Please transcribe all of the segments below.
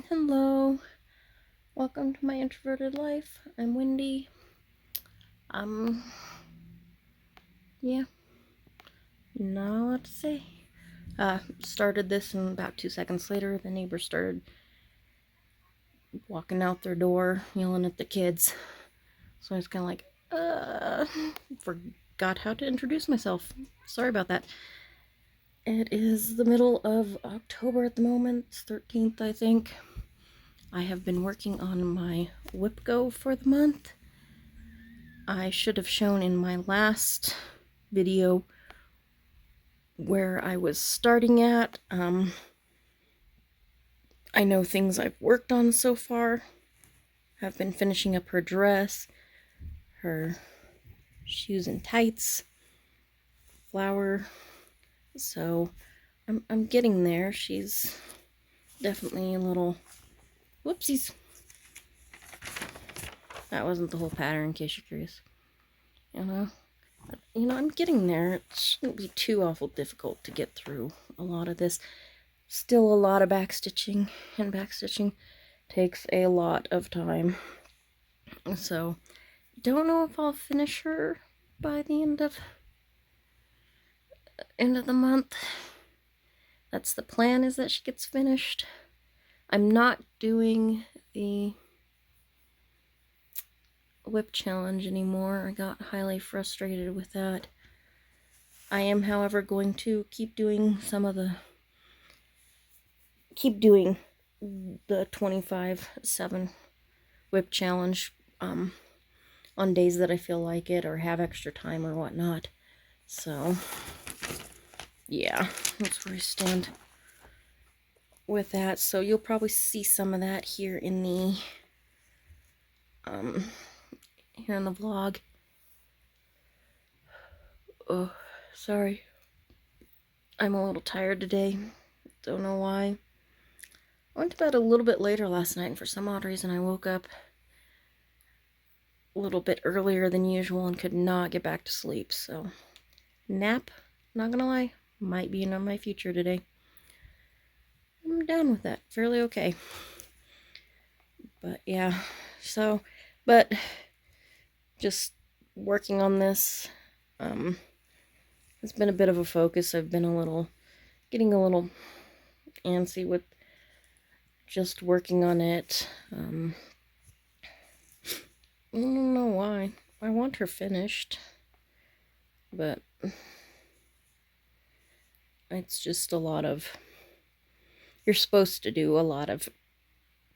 Hello, welcome to my introverted life. I'm Wendy. Yeah, not a lot to say. Started this and about 2 seconds later, the neighbors started walking out their door, yelling at the kids. So I was kind of like, forgot how to introduce myself. Sorry about that. It is the middle of October at the moment. It's 13th, I think. I have been working on my Wipgo for the month. I should have shown in my last video where I was starting at. I know things I've worked on so far. I've been finishing up her dress, her shoes and tights, flower. So I'm getting there. She's definitely a little whoopsies. That wasn't the whole pattern, in case you're curious. I'm getting there. It shouldn't be too awful difficult to get through a lot of this. Still a lot of backstitching, and backstitching takes a lot of time. So, don't know if I'll finish her by the end of the month. That's the plan, is that she gets finished. I'm not doing the whip challenge anymore. I got highly frustrated with that. I am, however, going to keep doing the 25/7 whip challenge on days that I feel like it or have extra time or whatnot. So yeah, that's where I stand with that. So you'll probably see some of that here in the vlog. Oh, sorry. I'm a little tired today. Don't know why. I went to bed a little bit later last night, and for some odd reason I woke up a little bit earlier than usual and could not get back to sleep. So nap, not gonna lie, might be in my future today. I'm down with that. Fairly okay. But yeah, but just working on this, it's been a bit of a focus. I've been getting a little antsy with just working on it. I don't know why. I want her finished, but it's just a lot of, you're supposed to do a lot of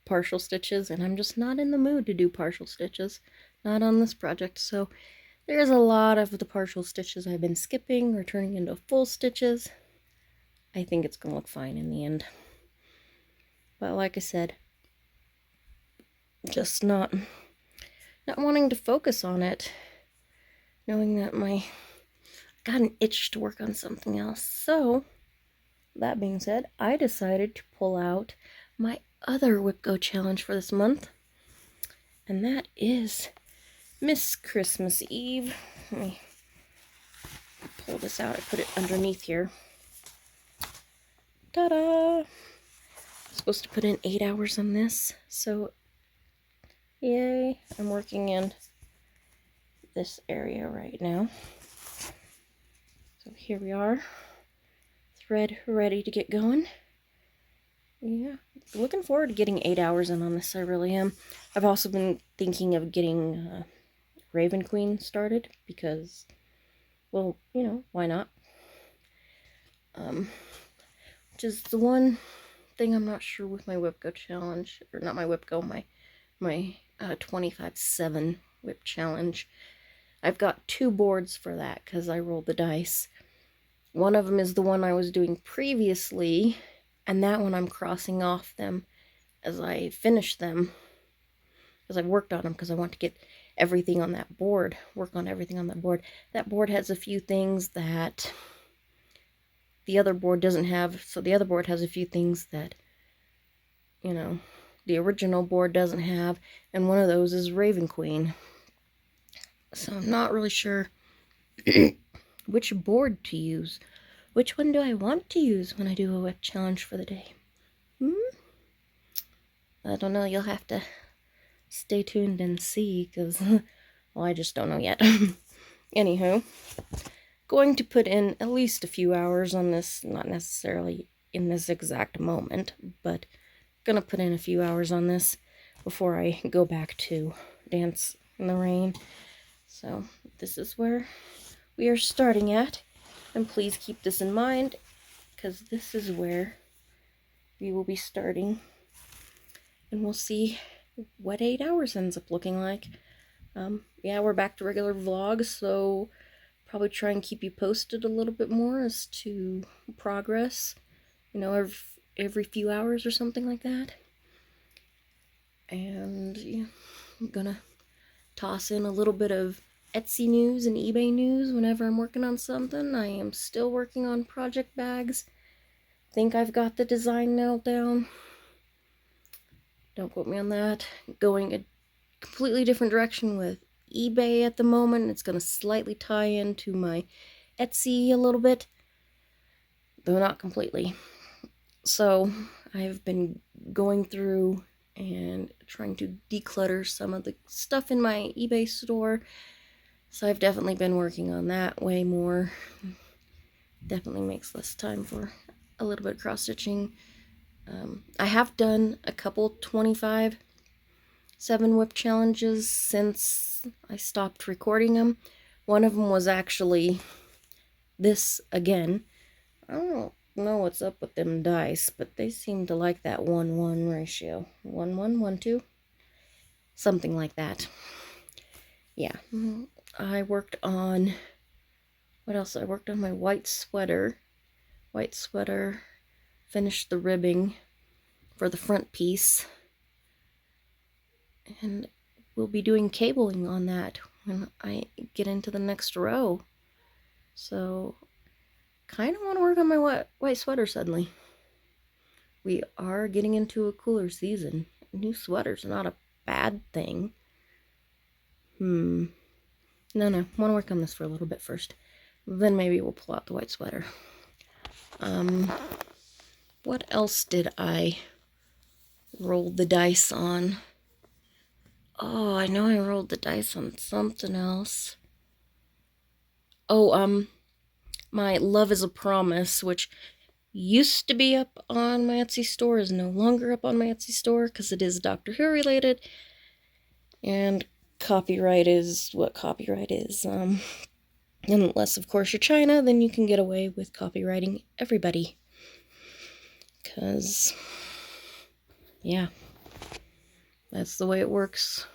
partial stitches, and I'm just not in the mood to do partial stitches. Not on this project. So there's a lot of the partial stitches I've been skipping or turning into full stitches. I think it's gonna look fine in the end. But like I said, just not wanting to focus on it, knowing that I got an itch to work on something else. So that being said, I decided to pull out my other Wipgo challenge for this month, and that is Miss Christmas Eve. Let me pull this out. I put it underneath here. Ta-da! I'm supposed to put in 8 hours on this, so yay. I'm working in this area right now. So here we are. Thread ready to get going. Yeah, looking forward to getting 8 hours in on this. I really am. I've also been thinking of getting Raven Queen started because, well, why not? Which is the one thing I'm not sure with my Wipgo challenge, or not my Wipgo, my 25/7 whip challenge. I've got 2 boards for that because I rolled the dice. One of them is the one I was doing previously, and that one I'm crossing off them as I finish them, as I've worked on them, because I want to get everything on that board, work on everything on that board. That board has a few things that the other board doesn't have, so the other board has a few things that, the original board doesn't have, and one of those is Raven Queen. So I'm not really sure which board to use. Which one do I want to use when I do a whip challenge for the day? I don't know, you'll have to stay tuned and see, because, well, I just don't know yet. Anywho, going to put in at least a few hours on this, not necessarily in this exact moment, but gonna put in a few hours on this before I go back to dance in the rain. So this is where we are starting at, and please keep this in mind, because this is where we will be starting, and we'll see what 8 hours ends up looking like. Yeah, we're back to regular vlogs, so probably try and keep you posted a little bit more as to progress, you know, every few hours or something like that. And yeah, I'm gonna toss in a little bit of Etsy news and eBay news whenever I'm working on something. I am still working on project bags. Think I've got the design nailed down. Don't quote me on that. Going a completely different direction with eBay at the moment. It's going to slightly tie into my Etsy a little bit, though not completely. So I've been going through and trying to declutter some of the stuff in my eBay store. So I've definitely been working on that way more. Definitely makes less time for a little bit of cross-stitching. I have done a couple 25/7 whip challenges since I stopped recording them. One of them was actually this again. I don't know what's up with them dice, but they seem to like that 1-1 ratio. 1-1, 1-2? Something like that. Yeah. I worked on... what else? I worked on my white sweater. White sweater. Finished the ribbing for the front piece. And we'll be doing cabling on that when I get into the next row. So, kind of want to work on my white sweater suddenly. We are getting into a cooler season. New sweater's not a bad thing. No, want to work on this for a little bit first. Then maybe we'll pull out the white sweater. What else did I roll the dice on? Oh, I know I rolled the dice on something else. Oh, my Love is a Promise, which used to be up on my Etsy store, is no longer up on my Etsy store because it is Doctor Who related. And copyright is what copyright is. Unless, of course, you're China, then you can get away with copywriting everybody. Because, yeah, that's the way it works.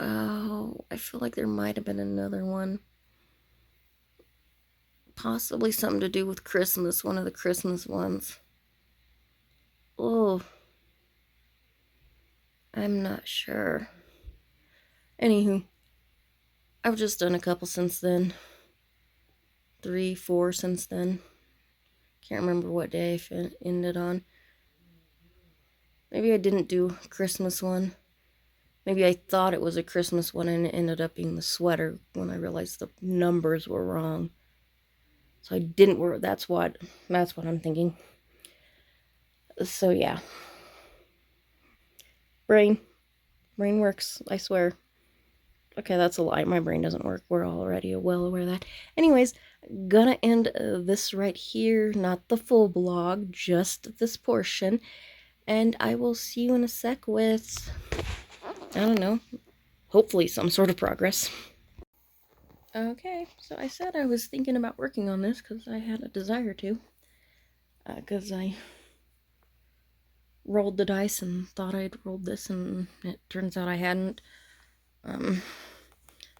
Oh, I feel like there might have been another one. Possibly something to do with Christmas, one of the Christmas ones. Oh, I'm not sure. Anywho, I've just done a couple since then. 3, 4 since then. Can't remember what day it ended on. Maybe I didn't do a Christmas one. Maybe I thought it was a Christmas one and it ended up being the sweater when I realized the numbers were wrong. So I didn't work. That's what I'm thinking. So yeah. Brain works, I swear. Okay, that's a lie. My brain doesn't work. We're already well aware of that. Anyways, gonna end this right here. Not the full blog, just this portion. And I will see you in a sec with, I don't know, hopefully some sort of progress. Okay, so I said I was thinking about working on this because I had a desire to. Because I rolled the dice and thought I'd rolled this, and it turns out I hadn't.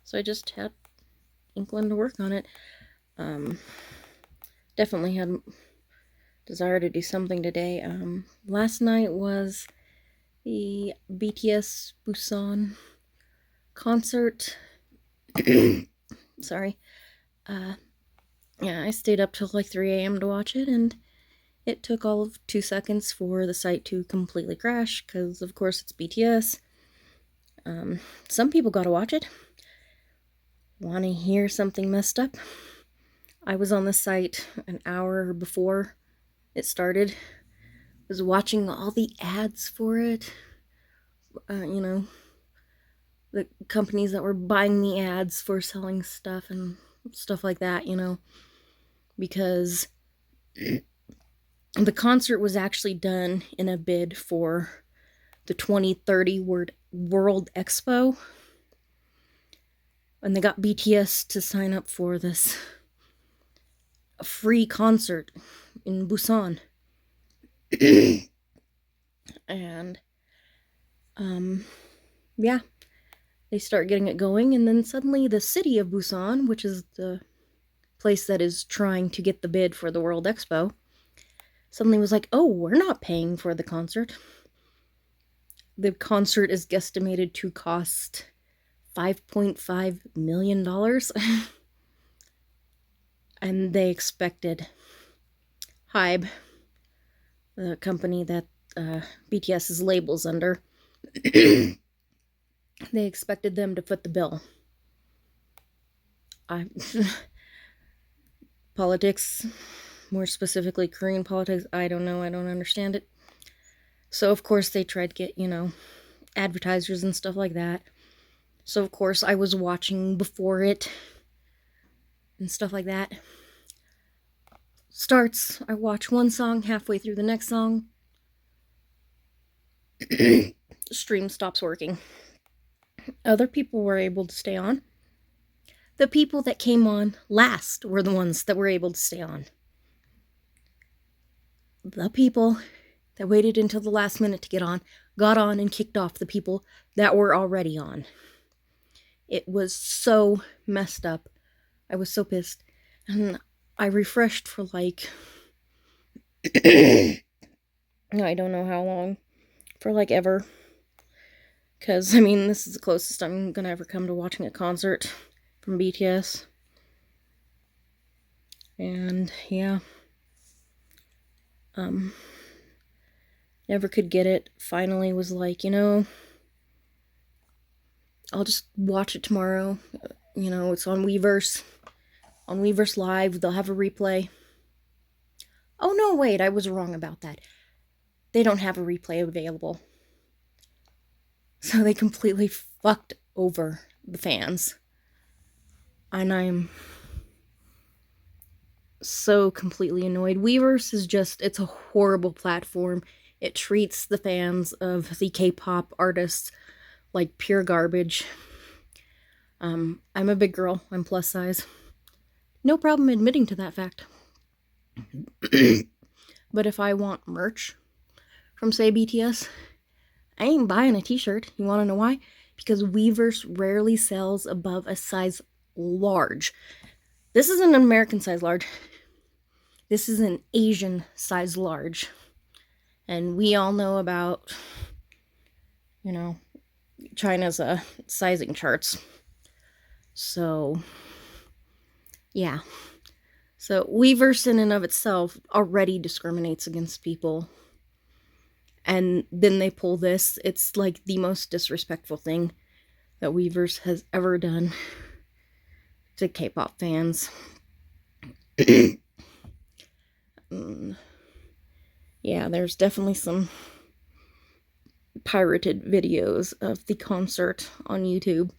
So I just had inkling to work on it. Definitely had desire to do something today. Last night was the BTS Busan concert. Sorry. Yeah, I stayed up till like 3 a.m. to watch it, and it took all of 2 seconds for the site to completely crash, because of course it's BTS. Some people gotta watch it. Want to hear something messed up? I was on the site an hour before it started. was watching all the ads for it. You know, the companies that were buying the ads for selling stuff and stuff like that, you know, because the concert was actually done in a bid for the 2030 World Expo. And they got BTS to sign up for this free concert in Busan. And, yeah, they start getting it going, and then suddenly the city of Busan, which is the place that is trying to get the bid for the World Expo, suddenly was like, oh, we're not paying for the concert. The concert is guesstimated to cost $5.5 million. And they expected Hybe, the company that BTS's label's under, they expected them to foot the bill. Politics, more specifically Korean politics, I don't know, I don't understand it. So of course they tried to get, you know, advertisers and stuff like that. So of course I was watching before it and stuff like that. Starts, I watch one song, halfway through the next song, stream stops working. Other people were able to stay on. The people that came on last were the ones that were able to stay on. The people that waited until the last minute to get on got on and kicked off the people that were already on. It was so messed up. I was so pissed. And I refreshed for like, I don't know how long, for like ever. Because, I mean, this is the closest I'm gonna ever come to watching a concert from BTS. And, yeah. Never could get it. Finally was like, you know, I'll just watch it tomorrow. You know, it's on Weverse. On Weverse Live, they'll have a replay. Oh, no, wait, I was wrong about that. They don't have a replay available. So they completely fucked over the fans. And I'm so completely annoyed. Weverse is just, it's a horrible platform. It treats the fans of the K-pop artists like pure garbage. I'm a big girl. I'm plus size. No problem admitting to that fact. But if I want merch from, say, BTS, I ain't buying a t-shirt. You want to know why? Because Weverse rarely sells above a size large. This isn't an American size large. This is an Asian size large. And we all know about, you know, China's sizing charts. So, yeah. So, Weverse in and of itself already discriminates against people. And then they pull this. It's like the most disrespectful thing that Weverse has ever done to K-pop fans. Yeah, there's definitely some pirated videos of the concert on YouTube,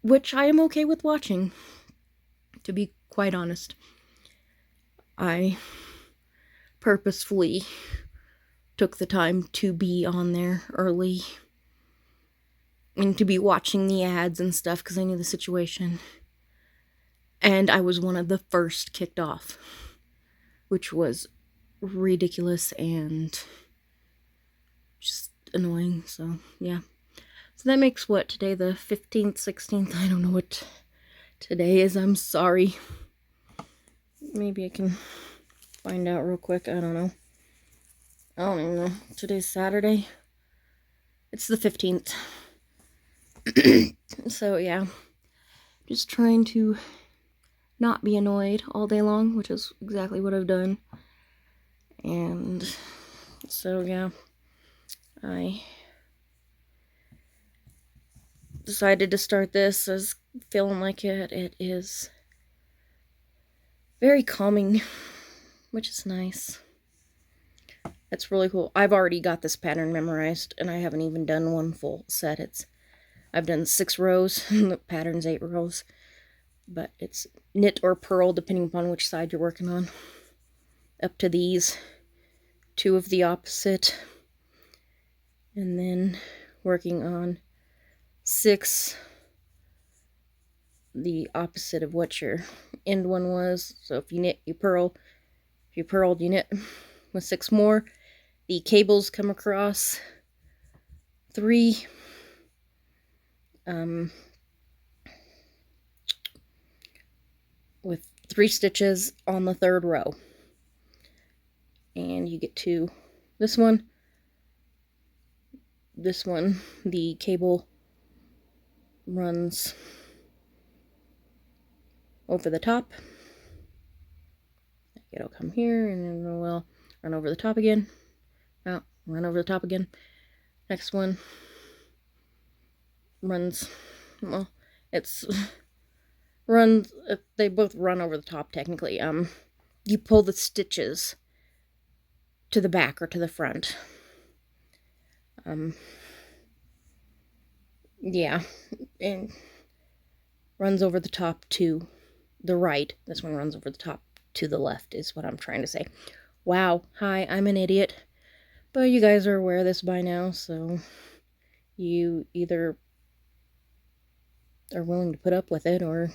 which I am okay with watching, to be quite honest. I purposefully took the time to be on there early and to be watching the ads and stuff because I knew the situation. And I was one of the first kicked off, which was ridiculous and just annoying. So, yeah. So that makes what, today the 15th, 16th? I don't know what today is. I'm sorry. Maybe I can find out real quick. I don't know. I don't even know. Today's Saturday. It's the 15th. So, yeah. Just trying to not be annoyed all day long, which is exactly what I've done. And so, yeah. I decided to start this as feeling like it. It is very calming, which is nice. That's really cool. I've already got this pattern memorized, and I haven't even done one full set. I've done 6 rows, and the pattern's 8 rows. But it's knit or purl, depending upon which side you're working on. Up to these, 2 of the opposite. And then working on 6, the opposite of what your end one was. So if you knit, you purl. If you purled, you knit with 6 more. The cables come across 3. With 3 stitches on the 3rd row. And you get to this one. This one, the cable runs over the top. It'll come here and then we'll run over the top again. Oh, run over the top again. Next one runs, well, they both run over the top technically. You pull the stitches to the back or to the front. Yeah, and runs over the top to the right. This one runs over the top to the left is what I'm trying to say. Wow, hi, I'm an idiot. But you guys are aware of this by now, so you either are willing to put up with it, or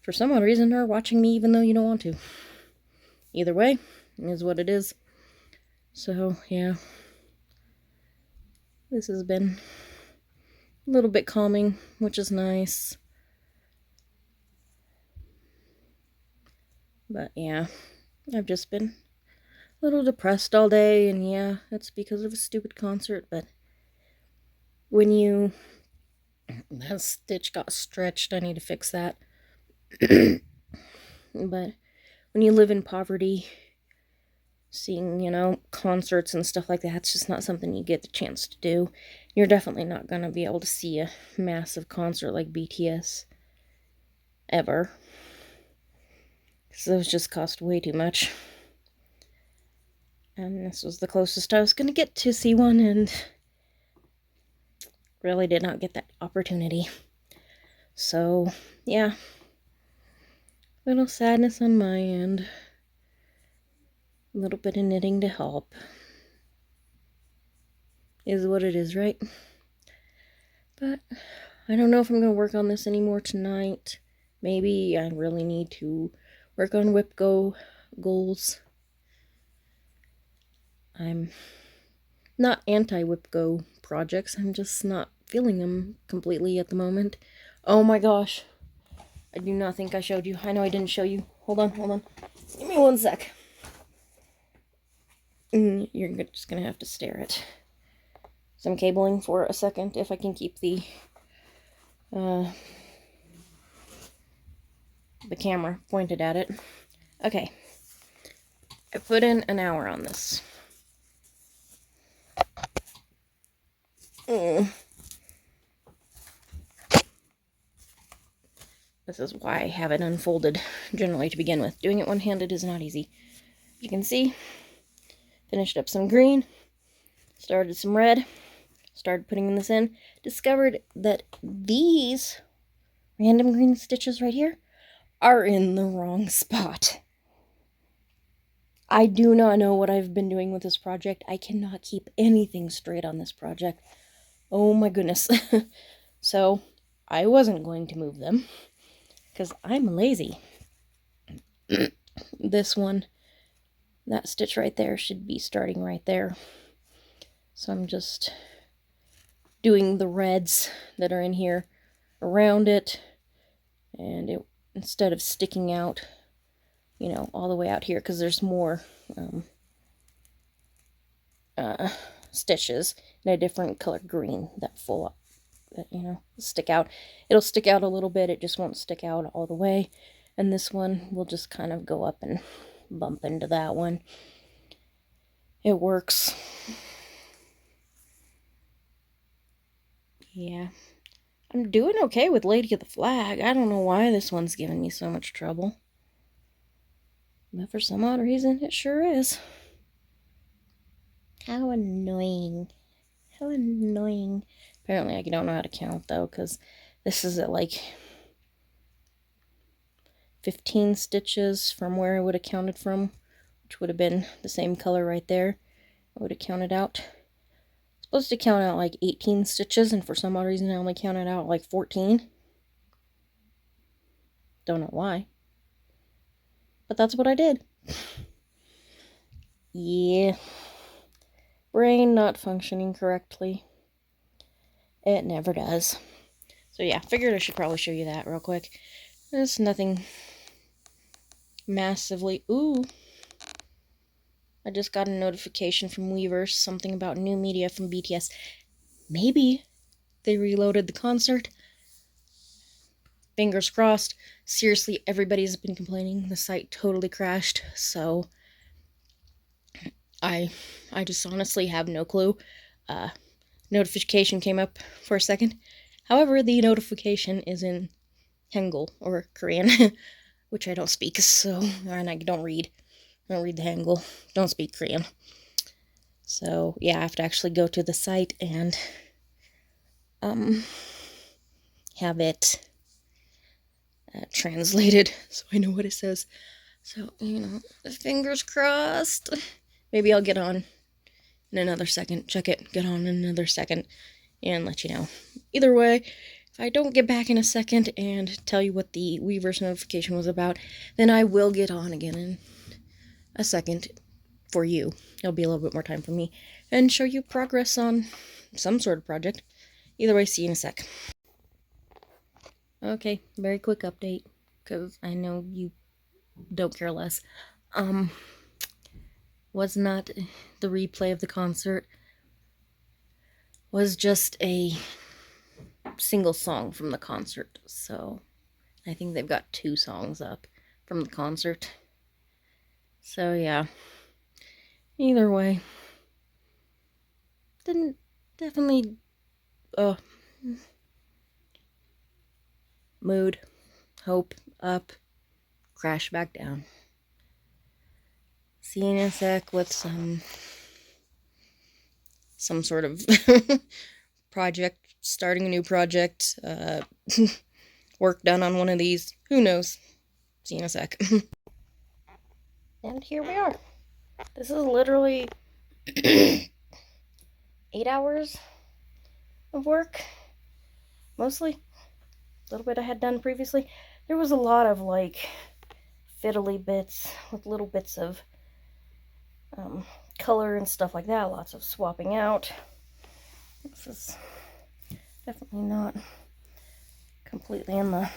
for some odd reason are watching me even though you don't want to. Either way, is what it is. So, yeah. This has been a little bit calming, which is nice. But yeah, I've just been a little depressed all day, and yeah, it's because of a stupid concert, but when that stitch got stretched, I need to fix that. But when you live in poverty, seeing, concerts and stuff like that, it's just not something you get the chance to do. You're definitely not going to be able to see a massive concert like BTS ever. Because those just cost way too much. And this was the closest I was going to get to see one, and really did not get that opportunity. So, yeah. Little sadness on my end. A little bit of knitting to help. Is what it is, right? But I don't know if I'm going to work on this anymore tonight. Maybe I really need to work on Wipgo goals. I'm not anti-Wipgo projects. I'm just not feeling them completely at the moment. Oh my gosh. I do not think I showed you. I know I didn't show you. Hold on. Give me 1 sec. You're just going to have to stare at some cabling for a second if I can keep the camera pointed at it. Okay. I put in an hour on this. This is why I have it unfolded generally to begin with. Doing it one-handed is not easy. You can see, finished up some green, started some red, started putting this in, discovered that these random green stitches right here are in the wrong spot. I do not know what I've been doing with this project. I cannot keep anything straight on this project. Oh my goodness. So, I wasn't going to move them, because I'm lazy. This one, that stitch right there should be starting right there. So I'm just doing the reds that are in here around it, and it, instead of sticking out, all the way out here, because there's more stitches in a different color green that stick out. It'll stick out a little bit, it just won't stick out all the way. And this one will just kind of go up and bump into that one. It works. Yeah. I'm doing okay with Lady of the Flag. I don't know why this one's giving me so much trouble. But for some odd reason, it sure is. How annoying. How annoying. Apparently I don't know how to count though, because this is at like 15 stitches from where I would have counted from, which would have been the same color right there. I would have counted out. Supposed to count out like 18 stitches, and for some odd reason I only counted out like 14. Don't know why. But that's what I did. Yeah. Brain not functioning correctly. It never does. So yeah, figured I should probably show you that real quick. There's nothing massively... Ooh. I just got a notification from Weverse, something about new media from BTS. Maybe they reloaded the concert. Fingers crossed. Seriously, everybody's been complaining. The site totally crashed, so I just honestly have no clue. Notification came up for a second. However, the notification is in Hangul, or Korean, which I don't speak, so, and I don't read. I don't read the Hangul. Don't speak Korean. So, yeah, I have to actually go to the site and have it translated so I know what it says. So, fingers crossed. Maybe I'll get on in another second. Check it. Get on in another second and let you know. Either way, if I don't get back in a second and tell you what the Weverse notification was about, then I will get on again in a second for you. It'll be a little bit more time for me and show you progress on some sort of project. Either way, see you in a sec. Okay, very quick update, because I know you don't care less. Was not the replay of the concert. Was just a single song from the concert. So, I think they've got 2 songs up from the concert. So, yeah. Either way. Didn't definitely... mood, hope, up, crash back down. See you in a sec with some sort of project, starting a new project, work done on one of these, who knows. See you in a sec. And here we are. This is literally 8 hours of work, mostly. A little bit I had done previously. There was a lot of like fiddly bits with little bits of color and stuff like that. Lots of swapping out. This is definitely not completely in the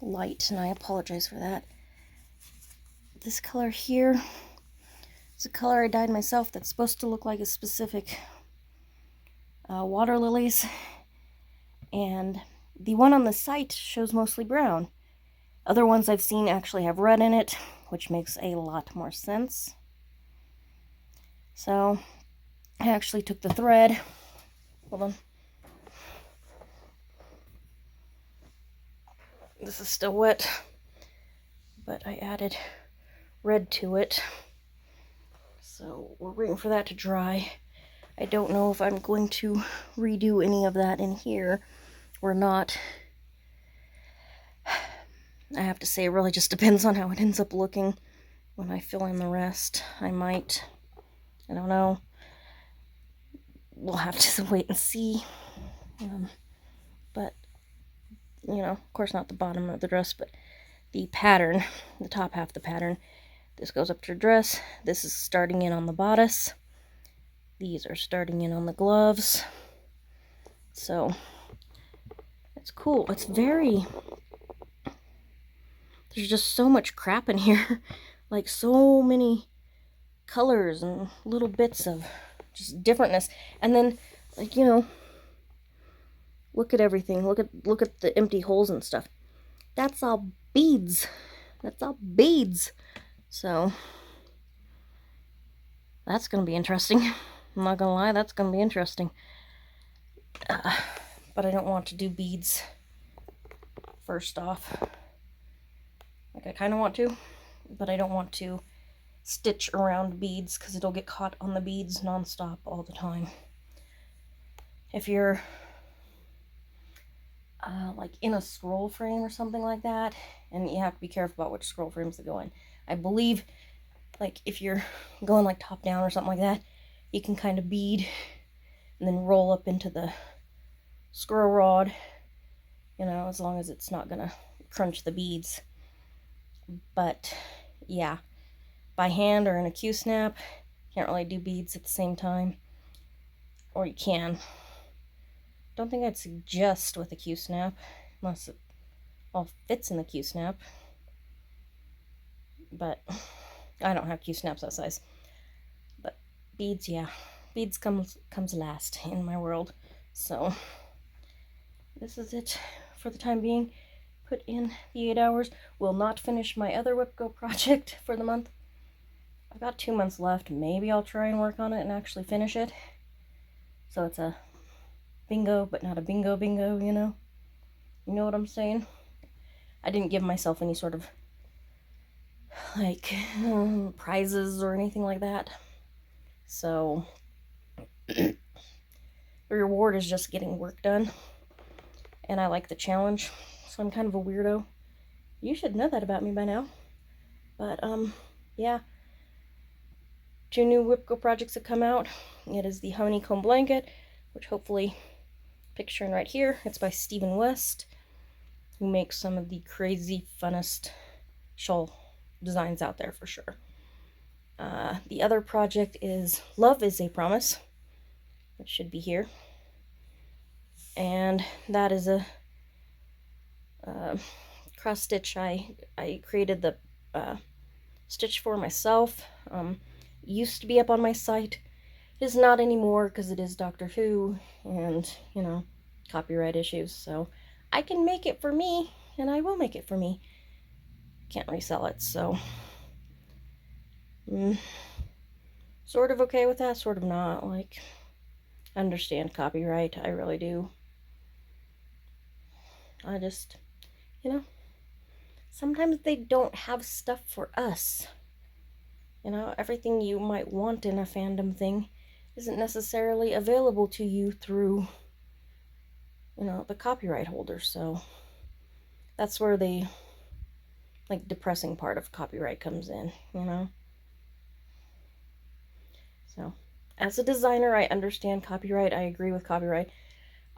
light, and I apologize for that. This color here is a color I dyed myself that's supposed to look like a specific water lilies, and the one on the site shows mostly brown. Other ones I've seen actually have red in it, which makes a lot more sense. So, I actually took the thread. Hold on. This is still wet, but I added red to it. So, we're waiting for that to dry. I don't know if I'm going to redo any of that in here or not. I have to say, it really just depends on how it ends up looking when I fill in the rest. I might, I don't know. We'll have to wait and see. But, of course not the bottom of the dress, but the pattern, the top half of the pattern. This goes up to your dress. This is starting in on the bodice. These are starting in on the gloves. So, it's cool. It's very... There's just so much crap in here. Like, so many colors and little bits of just differentness. And then, like, look at everything. Look at the empty holes and stuff. That's all beads. That's all beads. So, that's going to be interesting. I'm not going to lie, that's going to be interesting. But I don't want to do beads first off. Like, I kind of want to, but I don't want to stitch around beads because it'll get caught on the beads nonstop all the time. If you're like in a scroll frame or something like that, and you have to be careful about which scroll frames that go in. I believe, like, if you're going like top down or something like that, you can kind of bead and then roll up into the scroll rod, you know, as long as it's not gonna crunch the beads. But yeah, by hand or in a Q-snap, can't really do beads at the same time. Or you can. Don't think I'd suggest with a Q-snap, unless it all fits in the Q-snap. But I don't have Q-snaps that size. But beads, yeah. Beads comes last in my world. So this is it for the time being. Put in the 8 hours. Will not finish my other Wipgo project for the month. I've got 2 months left. Maybe I'll try and work on it and actually finish it. So it's a bingo, but not a bingo, you know? You know what I'm saying? I didn't give myself any sort of, like, prizes or anything like that. So, the reward is just getting work done. And I like the challenge, so I'm kind of a weirdo. You should know that about me by now. But, yeah. 2 new Wipgo projects have come out. It is the honeycomb blanket, which hopefully, picturing right here, it's by Stephen West, who makes some of the crazy, funnest shawl designs out there for sure. The other project is Love is a Promise, which should be here. And that is a cross stitch. I created the stitch for myself. Used to be up on my site. It is not anymore because it is Doctor Who and, you know, copyright issues. So I can make it for me, and I will make it for me. Can't resell it, so sort of okay with that, sort of not. Like, understand copyright, I really do. I just, you know, sometimes they don't have stuff for us. You know, everything you might want in a fandom thing isn't necessarily available to you through, you know, the copyright holder. So that's where the, like, depressing part of copyright comes in, you know. So as a designer, I understand copyright. I agree with copyright.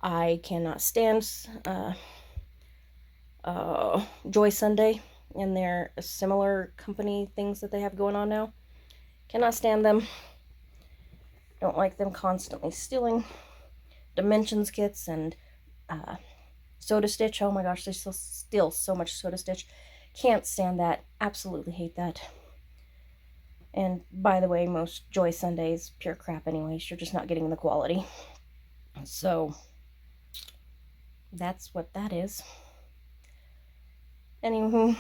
I cannot stand Joy Sunday and their similar company things that they have going on now. Cannot stand them. Don't like them constantly stealing dimensions kits and soda stitch. Oh my gosh, they still steal so much soda stitch. Can't stand that. Absolutely hate that. And by the way, most Joy Sundays pure crap anyways. You're just not getting the quality. So that's what that is. Anywho,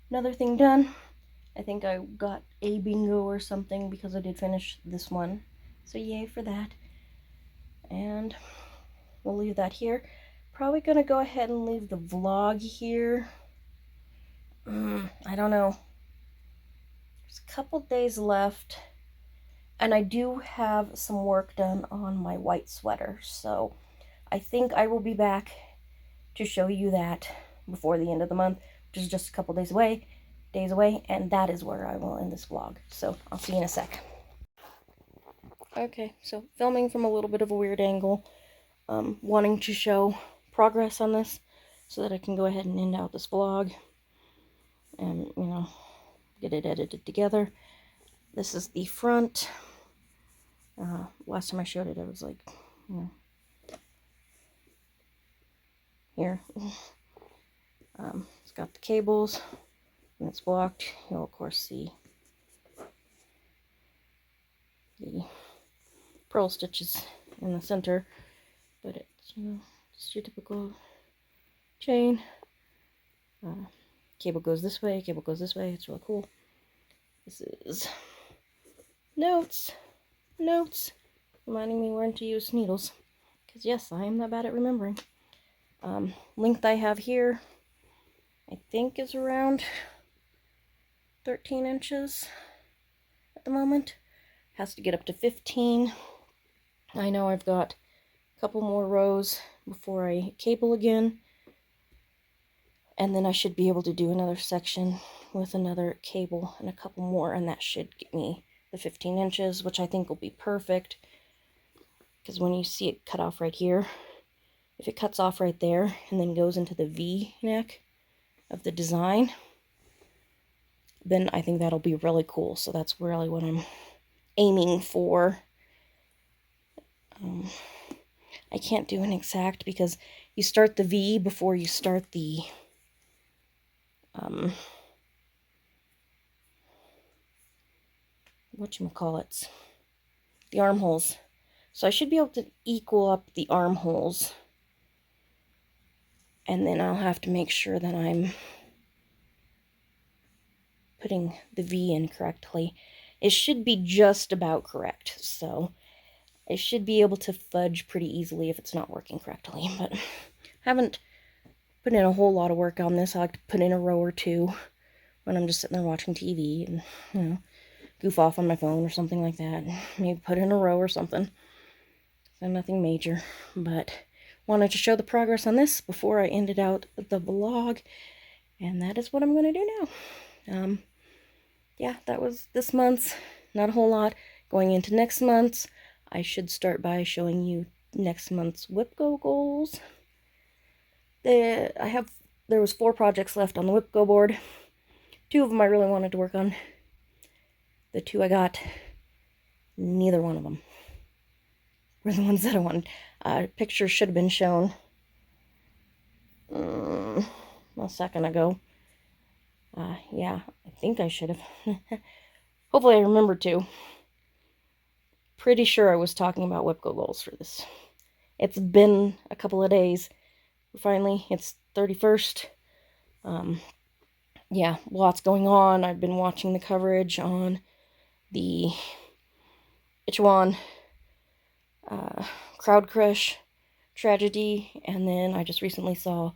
another thing done. I think I got a bingo or something because I did finish this one. So yay for that. And we'll leave that here. Probably gonna go ahead and leave the vlog here. I don't know. There's a couple days left. And I do have some work done on my white sweater. So I think I will be back to show you that before the end of the month, which is just a couple days away, and that is where I will end this vlog. So I'll see you in a sec. Okay, so filming from a little bit of a weird angle, wanting to show progress on this so that I can go ahead and end out this vlog and, you know, get it edited together. This is the front. Last time I showed it, I was like, you know, here. It's got the cables, and it's blocked. You'll of course see the pearl stitches in the center, but it's, you know, just your typical chain. Cable goes this way, cable goes this way. It's really cool. This is notes, reminding me when to use needles, because yes, I am that bad at remembering. Length I have here, I think is around 13 inches at the moment. Has to get up to 15. I know I've got a couple more rows before I cable again. And then I should be able to do another section with another cable and a couple more, and that should get me the 15 inches, which I think will be perfect. Because when you see it cut off right here, if it cuts off right there and then goes into the V neck of the design, then I think that'll be really cool. So that's really what I'm aiming for. I can't do an exact because you start the V before you start the whatchamacallits, the armholes. So I should be able to equal up the armholes, and then I'll have to make sure that I'm putting the V in correctly. It should be just about correct, so I should be able to fudge pretty easily if it's not working correctly, but haven't put in a whole lot of work on this. I like to put in a row or two when I'm just sitting there watching TV and, you know, goof off on my phone or something like that. Maybe put in a row or something. So nothing major, but wanted to show the progress on this before I ended out the vlog, and that is what I'm going to do now. Yeah, that was this month's. Not a whole lot. Going into next month's, I should start by showing you next month's Wipgo goals. There was 4 projects left on the Wipgo board. 2 of them I really wanted to work on. The 2 I got, neither one of them were the ones that I wanted. Pictures should have been shown a second ago. Yeah, I think I should have. Hopefully I remember to. Pretty sure I was talking about Wipgo goals for this. It's been a couple of days. Finally, it's 31st. Yeah, lots going on. I've been watching the coverage on the Ichwan crowd crush tragedy, and then I just recently saw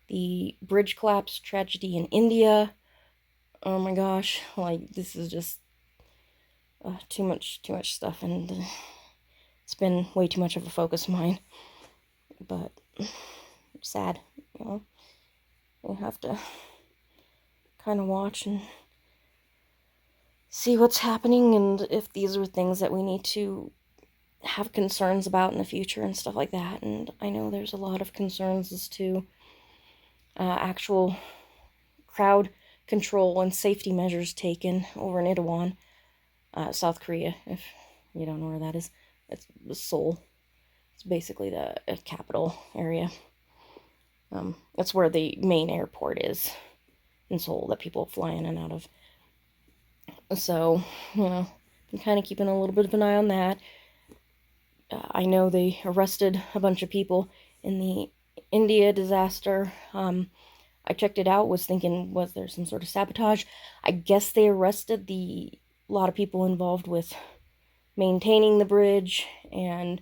the bridge collapse tragedy in India. Oh my gosh, like, this is just too much stuff, and it's been way too much of a focus of mine. But sad, you know. You have to kind of watch and see what's happening, and if these are things that we need to have concerns about in the future and stuff like that. And I know there's a lot of concerns as to actual crowd control and safety measures taken over in Itaewon, South Korea. If you don't know where that is, it's Seoul. It's basically the capital area. That's where the main airport is in Seoul that people fly in and out of. So, you know, I'm kind of keeping a little bit of an eye on that. I know they arrested a bunch of people in the India disaster. I checked it out, was thinking, was there some sort of sabotage? I guess they arrested a lot of people involved with maintaining the bridge and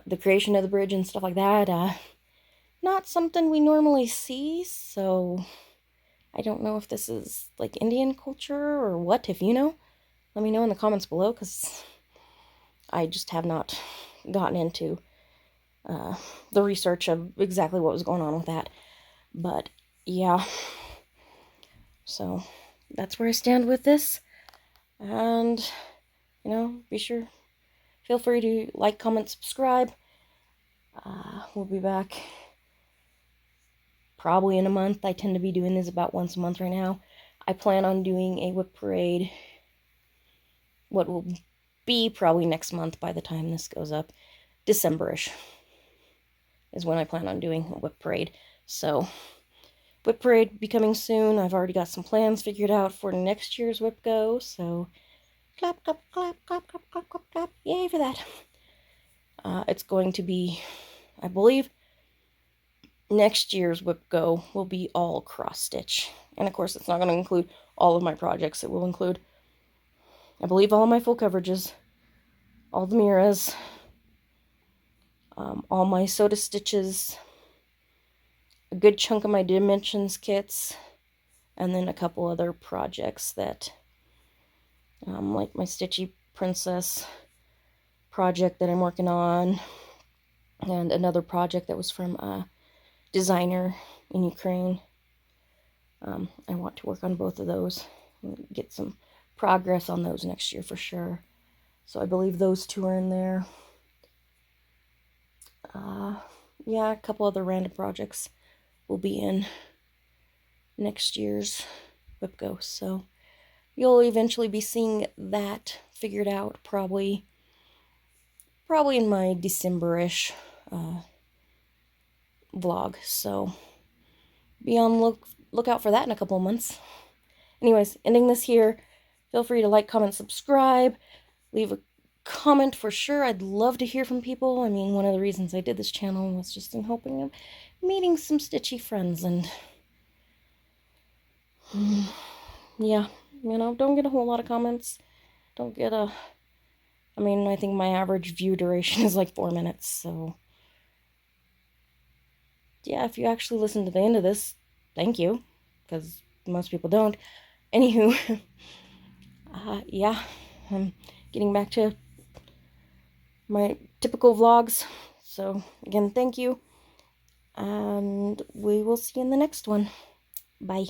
the creation of the bridge and stuff like that. Not something we normally see, so I don't know if this is like Indian culture or what. If you know, let me know in the comments below, because I just have not gotten into the research of exactly what was going on with that. But yeah, so that's where I stand with this. And, you know, feel free to like, comment, subscribe. We'll be back probably in a month. I tend to be doing this about once a month right now. I plan on doing a whip parade, what will be probably next month by the time this goes up. December-ish is when I plan on doing a whip parade. So, whip parade be coming soon. I've already got some plans figured out for next year's Wipgo, so clap, clap, clap, clap, clap, clap, clap, clap. Yay for that. It's going to be, I believe, next year's Wipgo will be all cross-stitch. And of course, it's not going to include all of my projects. It will include, I believe, all of my full coverages, all the Miras, all my soda stitches, a good chunk of my dimensions kits, and then a couple other projects that, like my Stitchy Princess project that I'm working on, and another project that was from a designer in Ukraine. I want to work on both of those, get some progress on those next year for sure. So I believe those two are in there. Yeah, a couple other random projects will be in next year's Wipgo. So you'll eventually be seeing that figured out probably in my December-ish vlog. So be on lookout for that in a couple of months. Anyways, ending this here. Feel free to like, comment, subscribe. Leave a comment for sure. I'd love to hear from people. I mean, one of the reasons I did this channel was just in hoping of meeting some Stitchy friends, and yeah, you know, don't get a whole lot of comments. Don't get a... I mean, I think my average view duration is like 4 minutes, so... yeah, if you actually listen to the end of this, thank you, because most people don't. Anywho, yeah, I'm getting back to my typical vlogs. So, again, thank you, and we will see you in the next one. Bye.